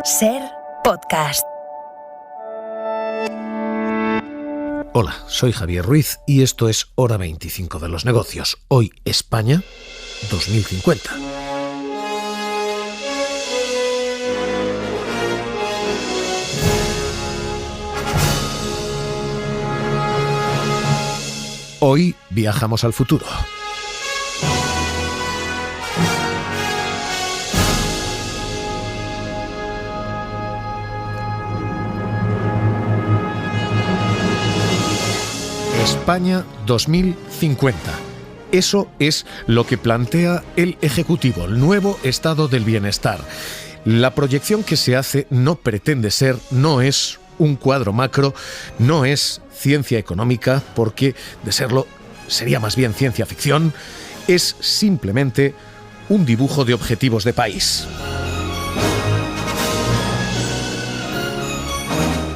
Ser podcast. Hola, soy Javier Ruiz y esto es Hora 25 de los negocios. Hoy España 2050. Hoy viajamos al futuro. España 2050. Eso es lo que plantea el Ejecutivo, el nuevo estado del bienestar. La proyección que se hace no pretende ser, no es un cuadro macro, no es ciencia económica, porque de serlo sería más bien ciencia ficción, es simplemente un dibujo de objetivos de país.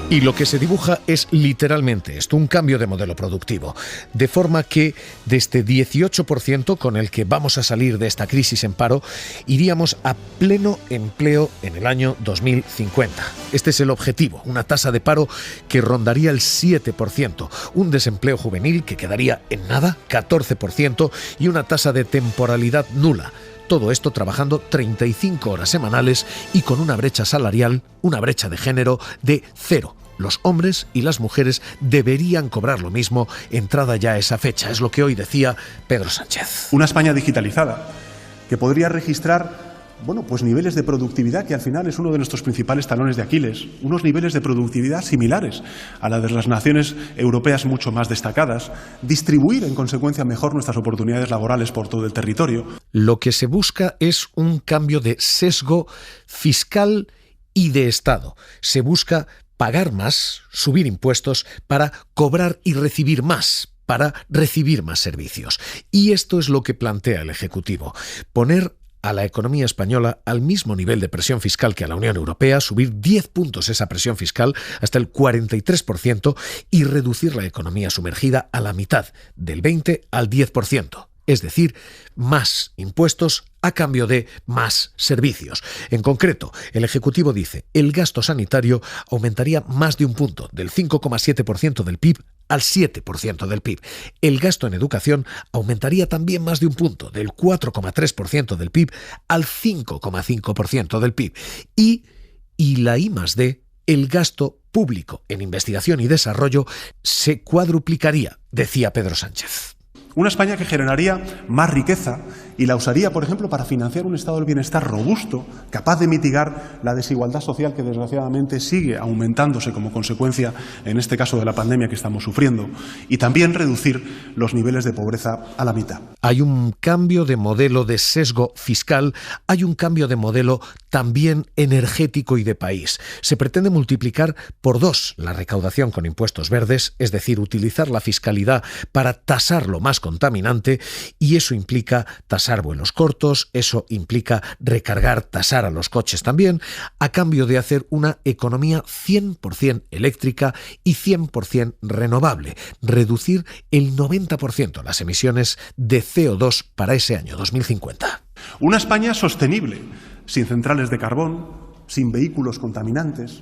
Y lo que se dibuja es literalmente esto, un cambio de modelo productivo, de forma que de este 18% con el que vamos a salir de esta crisis en paro, iríamos a pleno empleo en el año 2050. Este es el objetivo, una tasa de paro que rondaría el 7%, un desempleo juvenil que quedaría en nada, 14%, y una tasa de temporalidad nula. Todo esto trabajando 35 horas semanales y con una brecha salarial, una brecha de género de 0. Los hombres y las mujeres deberían cobrar lo mismo entrada ya esa fecha. Es lo que hoy decía Pedro Sánchez. Una España digitalizada que podría registrar niveles de productividad que al final es uno de nuestros principales talones de Aquiles, unos niveles de productividad similares a la de las naciones europeas mucho más destacadas, distribuir en consecuencia mejor nuestras oportunidades laborales por todo el territorio. Lo que se busca es un cambio de sesgo fiscal y de Estado. Se busca pagar más, subir impuestos para cobrar y recibir más, para recibir más servicios. Y esto es lo que plantea el Ejecutivo, poner a la economía española al mismo nivel de presión fiscal que a la Unión Europea, subir 10 puntos esa presión fiscal hasta el 43% y reducir la economía sumergida a la mitad, del 20 al 10%. Es decir, más impuestos a cambio de más servicios. En concreto, el Ejecutivo dice el gasto sanitario aumentaría más de un punto, del 5,7% del PIB al 7% del PIB. El gasto en educación aumentaría también más de un punto, del 4,3% del PIB al 5,5% del PIB. Y la I+D, el gasto público en investigación y desarrollo, se cuadruplicaría, decía Pedro Sánchez. Una España que generaría más riqueza y la usaría, por ejemplo, para financiar un estado del bienestar robusto, capaz de mitigar la desigualdad social que desgraciadamente sigue aumentándose como consecuencia, en este caso, de la pandemia que estamos sufriendo, y también reducir los niveles de pobreza a la mitad. Hay un cambio de modelo de sesgo fiscal, hay un cambio de modelo también energético y de país. Se pretende multiplicar por 2 la recaudación con impuestos verdes, es decir, utilizar la fiscalidad para tasar lo más contaminante, y eso implica tasar vuelos cortos, eso implica recargar, tasar a los coches también, a cambio de hacer una economía 100% eléctrica y 100% renovable, reducir el 90% las emisiones de CO2 para ese año 2050. Una España sostenible, sin centrales de carbón, sin vehículos contaminantes,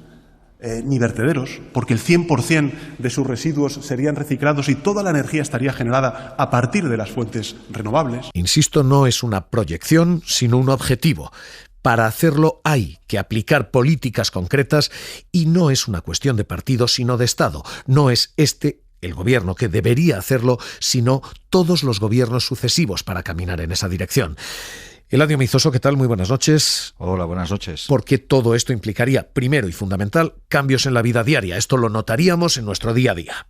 ni vertederos, porque el 100% de sus residuos serían reciclados y toda la energía estaría generada a partir de las fuentes renovables. Insisto, no es una proyección, sino un objetivo. Para hacerlo hay que aplicar políticas concretas y no es una cuestión de partido, sino de Estado. No es el gobierno que debería hacerlo, sino todos los gobiernos sucesivos para caminar en esa dirección. Eladio Mizoso, ¿qué tal? Muy buenas noches. Hola, buenas noches. Porque todo esto implicaría, primero y fundamental, cambios en la vida diaria. Esto lo notaríamos en nuestro día a día.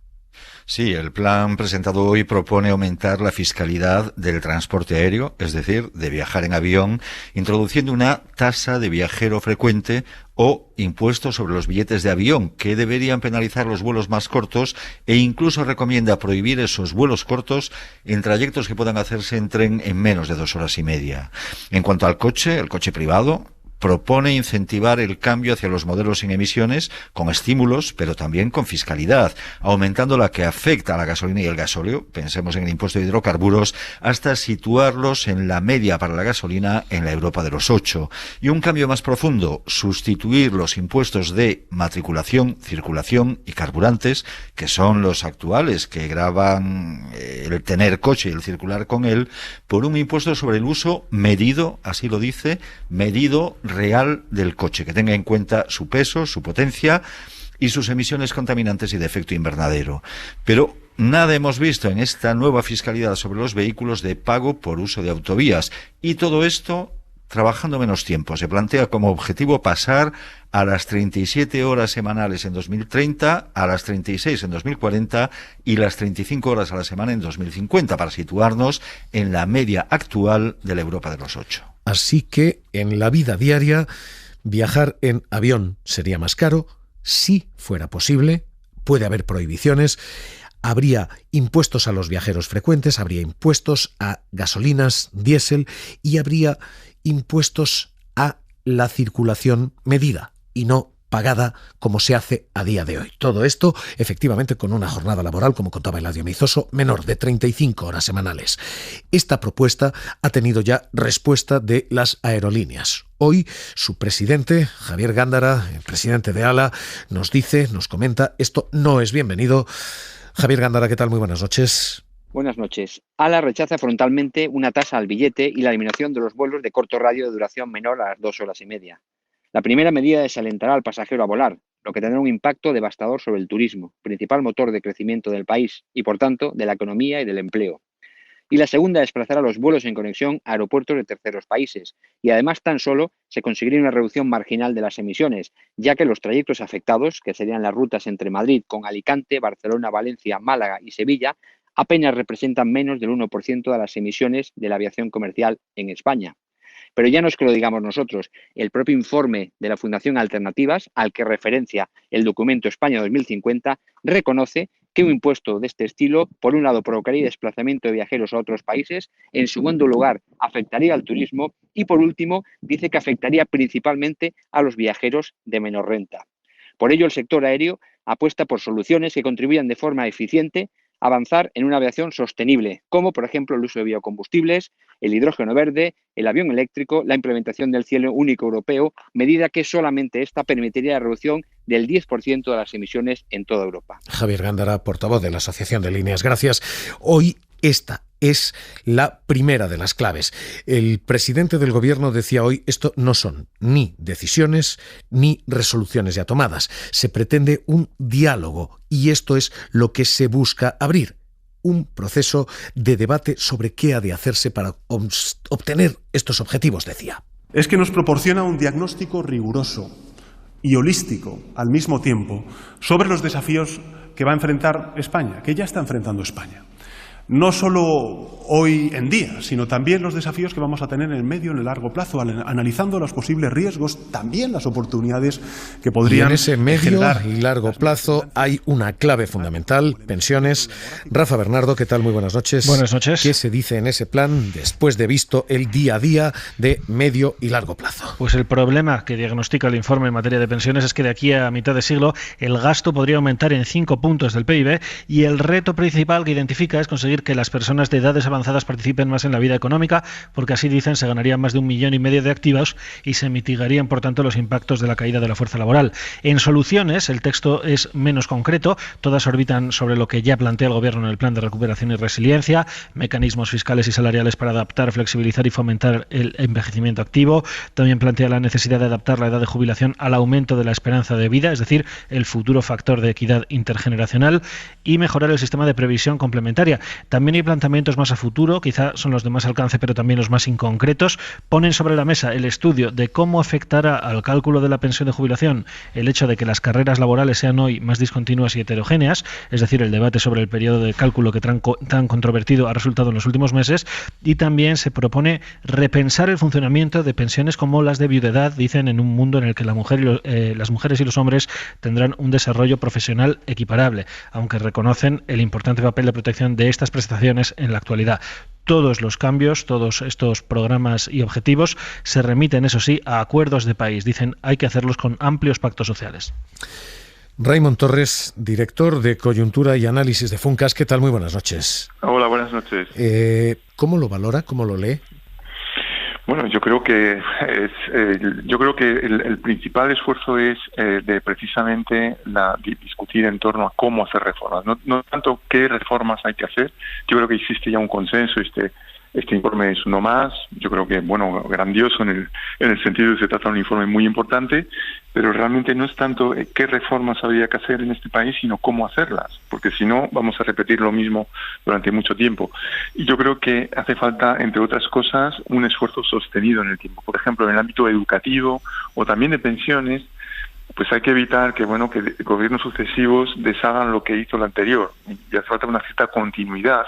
Sí, el plan presentado hoy propone aumentar la fiscalidad del transporte aéreo, es decir, de viajar en avión, introduciendo una tasa de viajero frecuente o impuestos sobre los billetes de avión, que deberían penalizar los vuelos más cortos, e incluso recomienda prohibir esos vuelos cortos en trayectos que puedan hacerse en tren en menos de 2 horas y media. En cuanto al coche, el coche privado, propone incentivar el cambio hacia los modelos sin emisiones con estímulos, pero también con fiscalidad, aumentando la que afecta a la gasolina y el gasóleo, pensemos en el impuesto de hidrocarburos, hasta situarlos en la media para la gasolina en la Europa de los 8. Y un cambio más profundo, sustituir los impuestos de matriculación, circulación y carburantes, que son los actuales, que gravan el tener coche y el circular con él, por un impuesto sobre el uso medido, así lo dice, medido real del coche, que tenga en cuenta su peso, su potencia y sus emisiones contaminantes y de efecto invernadero. Pero nada hemos visto en esta nueva fiscalidad sobre los vehículos de pago por uso de autovías. Y todo esto trabajando menos tiempo. Se plantea como objetivo pasar a las 37 horas semanales en 2030, a las 36 en 2040 y las 35 horas a la semana en 2050, para situarnos en la media actual de la Europa de los 8. Así que en la vida diaria, viajar en avión sería más caro. Si fuera posible, puede haber prohibiciones. Habría impuestos a los viajeros frecuentes, habría impuestos a gasolinas, diésel y habría impuestos a la circulación medida y no pagada como se hace a día de hoy. Todo esto, efectivamente, con una jornada laboral, como contaba Eladio Meizoso, menor de 35 horas semanales. Esta propuesta ha tenido ya respuesta de las aerolíneas. Hoy, su presidente, Javier Gándara, el presidente de ALA, nos comenta, esto no es bienvenido. Javier Gándara, ¿qué tal? Muy buenas noches. Buenas noches. ALA rechaza frontalmente una tasa al billete y la eliminación de los vuelos de corto radio de duración menor a las 2 horas y media. La primera medida desalentará al pasajero a volar, lo que tendrá un impacto devastador sobre el turismo, principal motor de crecimiento del país y, por tanto, de la economía y del empleo. Y la segunda desplazará los vuelos en conexión a aeropuertos de terceros países. Y además tan solo se conseguiría una reducción marginal de las emisiones, ya que los trayectos afectados, que serían las rutas entre Madrid con Alicante, Barcelona, Valencia, Málaga y Sevilla, apenas representan menos del 1% de las emisiones de la aviación comercial en España. Pero ya no es que lo digamos nosotros, el propio informe de la Fundación Alternativas, al que referencia el documento España 2050, reconoce que un impuesto de este estilo, por un lado, provocaría desplazamiento de viajeros a otros países, en segundo lugar, afectaría al turismo y, por último, dice que afectaría principalmente a los viajeros de menor renta. Por ello, el sector aéreo apuesta por soluciones que contribuyan de forma eficiente a avanzar en una aviación sostenible, como por ejemplo el uso de biocombustibles, el hidrógeno verde, el avión eléctrico, la implementación del cielo único europeo, medida que solamente esta permitiría la reducción del 10% de las emisiones en toda Europa. Javier Gándara, portavoz de la Asociación de Líneas, gracias. Hoy esta es la primera de las claves. El presidente del gobierno decía hoy, esto no son ni decisiones ni resoluciones ya tomadas. Se pretende un diálogo y esto es lo que se busca abrir. Un proceso de debate sobre qué ha de hacerse para obtener estos objetivos, decía. Es que nos proporciona un diagnóstico riguroso y holístico al mismo tiempo sobre los desafíos que va a enfrentar España, que ya está enfrentando España. No solo hoy en día, sino también los desafíos que vamos a tener en el medio y en el largo plazo, analizando los posibles riesgos, también las oportunidades que podrían generar. Y en ese medio y largo plazo sociales. hay una clave fundamental, pensiones. Rafa Bernardo, ¿qué tal? Muy buenas noches. Buenas noches. ¿Qué se dice en ese plan después de visto el día a día de medio y largo plazo? Pues el problema que diagnostica el informe en materia de pensiones es que de aquí a mitad de siglo el gasto podría aumentar en 5 puntos del PIB y el reto principal que identifica es conseguir que las personas de edades avanzadas participen más en la vida económica, porque así dicen se ganarían más de 1,5 millones de activos y se mitigarían por tanto los impactos de la caída de la fuerza laboral. En soluciones el texto es menos concreto, todas orbitan sobre lo que ya plantea el Gobierno en el Plan de Recuperación y Resiliencia, mecanismos fiscales y salariales para adaptar, flexibilizar y fomentar el envejecimiento activo. También plantea la necesidad de adaptar la edad de jubilación al aumento de la esperanza de vida, es decir, el futuro factor de equidad intergeneracional, y mejorar el sistema de previsión complementaria. También hay planteamientos más a futuro, quizá son los de más alcance, pero también los más inconcretos. Ponen sobre la mesa el estudio de cómo afectará al cálculo de la pensión de jubilación el hecho de que las carreras laborales sean hoy más discontinuas y heterogéneas, es decir, el debate sobre el periodo de cálculo que tan controvertido ha resultado en los últimos meses, y también se propone repensar el funcionamiento de pensiones como las de viudedad, dicen, en un mundo en el que las mujeres y los hombres tendrán un desarrollo profesional equiparable, aunque reconocen el importante papel de protección de estas prestaciones en la actualidad. Todos los cambios, todos estos programas y objetivos se remiten, eso sí, a acuerdos de país. Dicen, hay que hacerlos con amplios pactos sociales. Raimon Torres, director de Coyuntura y Análisis de Funcas. ¿Qué tal? Muy buenas noches. Hola, buenas noches. ¿Cómo lo valora? ¿Cómo lo lee? Bueno, yo creo que el principal esfuerzo es de precisamente discutir en torno a cómo hacer reformas, no tanto qué reformas hay que hacer. Yo creo que existe ya un consenso. Este informe es uno más. Yo creo que, bueno, grandioso en el sentido de que se trata de un informe muy importante, pero realmente no es tanto qué reformas habría que hacer en este país, sino cómo hacerlas, porque si no vamos a repetir lo mismo durante mucho tiempo. Y yo creo que hace falta, entre otras cosas, un esfuerzo sostenido en el tiempo. Por ejemplo, en el ámbito educativo o también de pensiones, pues hay que evitar que gobiernos sucesivos deshagan lo que hizo el anterior. Y hace falta una cierta continuidad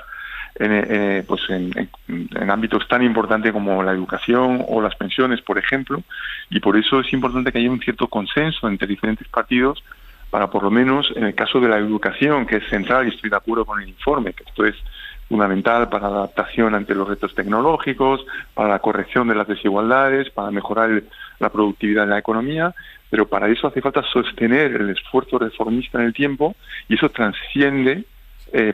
en ámbitos tan importantes como la educación o las pensiones, por ejemplo, y por eso es importante que haya un cierto consenso entre diferentes partidos para, por lo menos, en el caso de la educación, que es central, y estoy de acuerdo con el informe, que esto es fundamental para la adaptación ante los retos tecnológicos, para la corrección de las desigualdades, para mejorar la productividad de la economía, pero para eso hace falta sostener el esfuerzo reformista en el tiempo, y eso transciende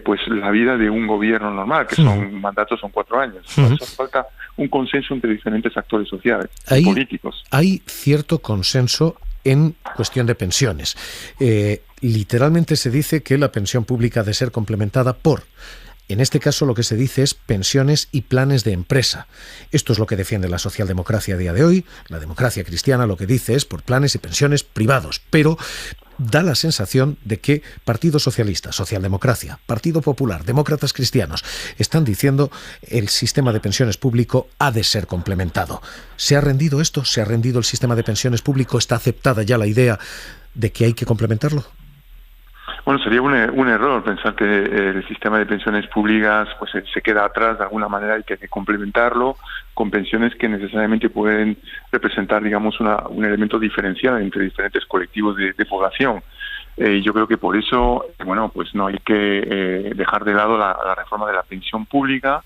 pues la vida de un gobierno normal, que mandatos son 4 años. Por eso hace falta un consenso entre diferentes actores sociales y políticos. Hay cierto consenso en cuestión de pensiones. Literalmente se dice que la pensión pública ha de ser complementada por... En este caso lo que se dice es pensiones y planes de empresa. Esto es lo que defiende la socialdemocracia a día de hoy. La democracia cristiana lo que dice es por planes y pensiones privados. Pero da la sensación de que Partido Socialista, Socialdemocracia, Partido Popular, Demócratas Cristianos están diciendo el sistema de pensiones público ha de ser complementado. ¿Se ha rendido esto? ¿Se ha rendido el sistema de pensiones público? ¿Está aceptada ya la idea de que hay que complementarlo? Bueno, sería un error pensar que el sistema de pensiones públicas pues se queda atrás de alguna manera y que hay que complementarlo con pensiones que necesariamente pueden representar, digamos, un elemento diferencial entre diferentes colectivos de población. Yo creo que por eso, bueno, pues no hay que dejar de lado la reforma de la pensión pública,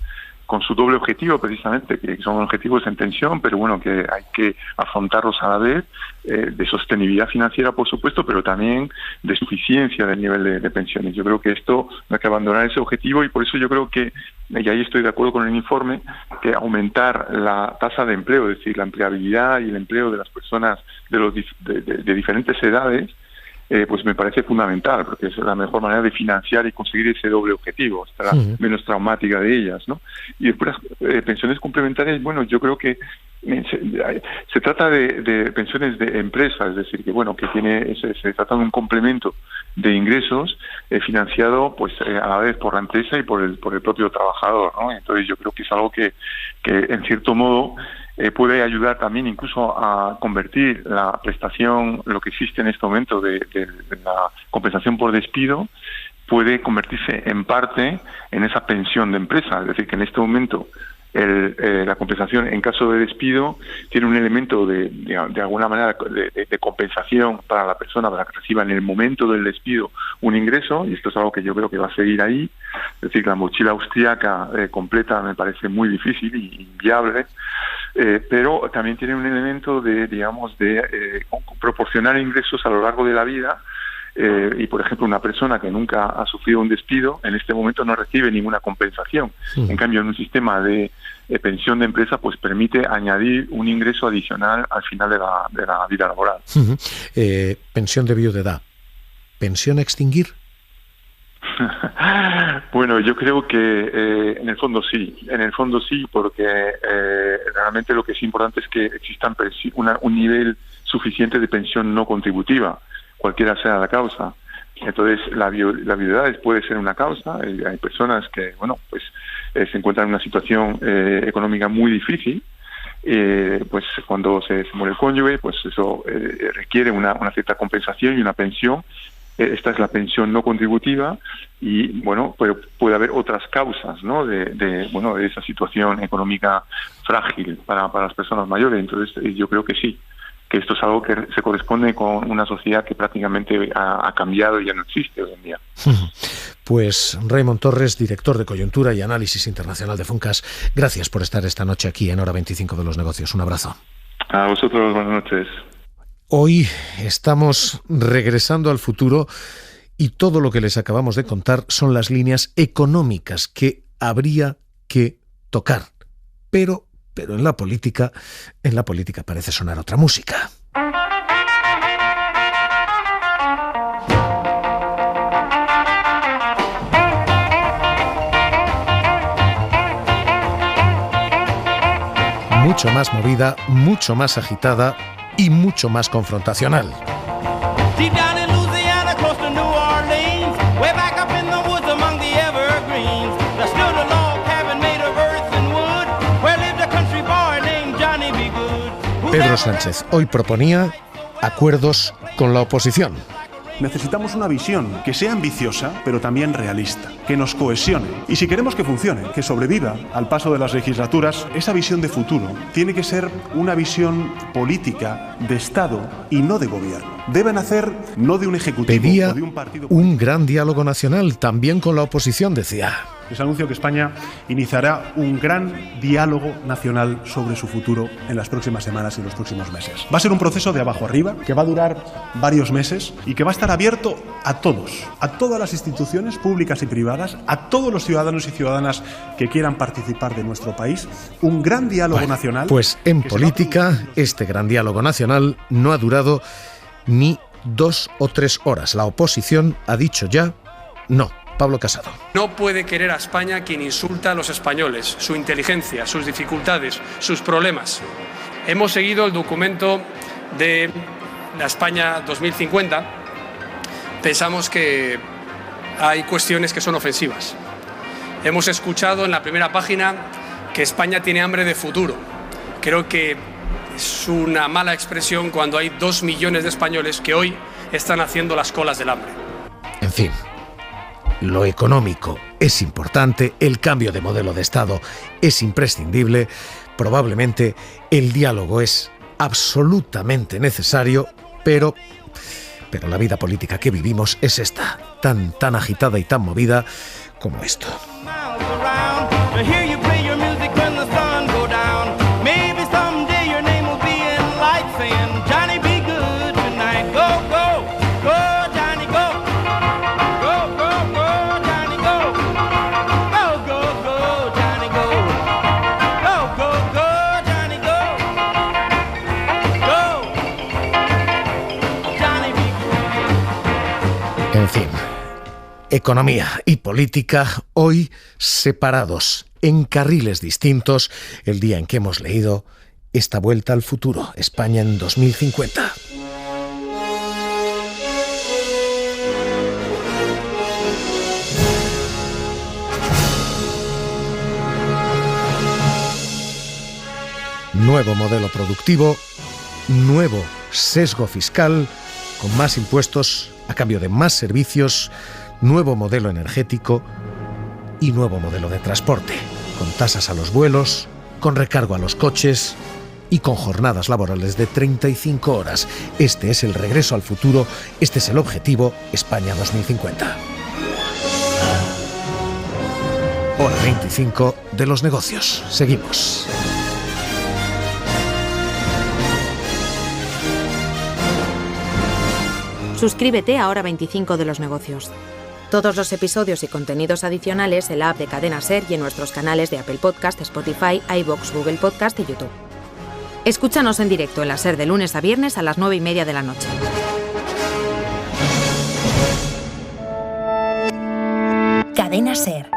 con su doble objetivo precisamente, que son objetivos en tensión, pero bueno, que hay que afrontarlos a la vez, de sostenibilidad financiera, por supuesto, pero también de suficiencia del nivel de pensiones. Yo creo que esto no hay que abandonar ese objetivo, y por eso yo creo que, y ahí estoy de acuerdo con el informe, que aumentar la tasa de empleo, es decir, la empleabilidad y el empleo de las personas de diferentes edades, pues me parece fundamental, porque es la mejor manera de financiar y conseguir ese doble objetivo, estar menos traumática de ellas, ¿no? Y después pensiones complementarias, bueno, yo creo que se trata de pensiones de empresa, es decir, que bueno, que se trata de un complemento de ingresos financiado pues a la vez por la empresa y por el propio trabajador, ¿no? Entonces yo creo que es algo que en cierto modo puede ayudar también incluso a convertir la prestación, lo que existe en este momento de la compensación por despido, puede convertirse en parte en esa pensión de empresa. Es decir, que en este momento la compensación en caso de despido tiene un elemento de alguna manera de compensación para la persona, para que reciba en el momento del despido un ingreso, y esto es algo que yo creo que va a seguir ahí. Es decir, la mochila austríaca completa me parece muy difícil y inviable, pero también tiene un elemento de proporcionar ingresos a lo largo de la vida. Y por ejemplo, una persona que nunca ha sufrido un despido en este momento no recibe ninguna compensación. En cambio, en un sistema de pensión de empresa, pues permite añadir un ingreso adicional al final de la vida laboral. Pensión de viudedad, ¿pensión a extinguir? Bueno, yo creo que en el fondo sí, porque realmente lo que es importante es que exista un nivel suficiente de pensión no contributiva, cualquiera sea la causa. Entonces, la viudedad puede ser una causa. Hay personas que, bueno, pues se encuentran en una situación económica muy difícil. Pues cuando se muere el cónyuge, pues eso requiere una cierta compensación y una pensión. Esta es la pensión no contributiva, y bueno, puede haber otras causas, ¿no? de esa situación económica frágil para las personas mayores. Entonces, yo creo que sí, que esto es algo que se corresponde con una sociedad que prácticamente ha cambiado y ya no existe hoy en día. Pues Raymond Torres, director de Coyuntura y Análisis Internacional de Funcas, gracias por estar esta noche aquí en Hora 25 de los Negocios. Un abrazo. A vosotros, buenas noches. Hoy estamos regresando al futuro y todo lo que les acabamos de contar son las líneas económicas que habría que tocar. Pero en la política parece sonar otra música. Mucho más movida, mucho más agitada y mucho más confrontacional. Pedro Sánchez hoy proponía acuerdos con la oposición. Necesitamos una visión que sea ambiciosa, pero también realista, que nos cohesione. Y si queremos que funcione, que sobreviva al paso de las legislaturas, esa visión de futuro tiene que ser una visión política de Estado y no de gobierno. Debe nacer no de un ejecutivo Pedía o de un partido. Un gran diálogo nacional, también con la oposición, decía. Les anuncio que España iniciará un gran diálogo nacional sobre su futuro en las próximas semanas y los próximos meses. Va a ser un proceso de abajo arriba, que va a durar varios meses y que va a estar abierto a todos, a todas las instituciones públicas y privadas, a todos los ciudadanos y ciudadanas que quieran participar de nuestro país. Un gran diálogo nacional. Pues en política, este gran diálogo nacional no ha durado ni 2 o 3 horas. La oposición ha dicho ya no. Pablo Casado. No puede querer a España quien insulta a los españoles, su inteligencia, sus dificultades, sus problemas. Hemos seguido el documento de la España 2050. Pensamos que hay cuestiones que son ofensivas. Hemos escuchado en la primera página que España tiene hambre de futuro. Creo que es una mala expresión cuando hay 2 millones de españoles que hoy están haciendo las colas del hambre. En fin. Lo económico es importante, el cambio de modelo de Estado es imprescindible, probablemente el diálogo es absolutamente necesario, pero la vida política que vivimos es esta, tan agitada y tan movida como esto. En fin, economía y política hoy separados, en carriles distintos, el día en que hemos leído esta vuelta al futuro, España en 2050. Nuevo modelo productivo, nuevo sesgo fiscal, con más impuestos a cambio de más servicios, nuevo modelo energético y nuevo modelo de transporte, con tasas a los vuelos, con recargo a los coches y con jornadas laborales de 35 horas. Este es el regreso al futuro, este es el objetivo España 2050. Hora 25 de los negocios. Seguimos. Suscríbete a Hora 25 de los Negocios. Todos los episodios y contenidos adicionales en la app de Cadena SER y en nuestros canales de Apple Podcast, Spotify, iVoox, Google Podcast y YouTube. Escúchanos en directo en la SER de lunes a viernes a las 9:30 de la noche. Cadena SER.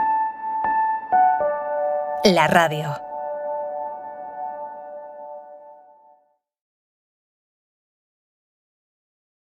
La radio.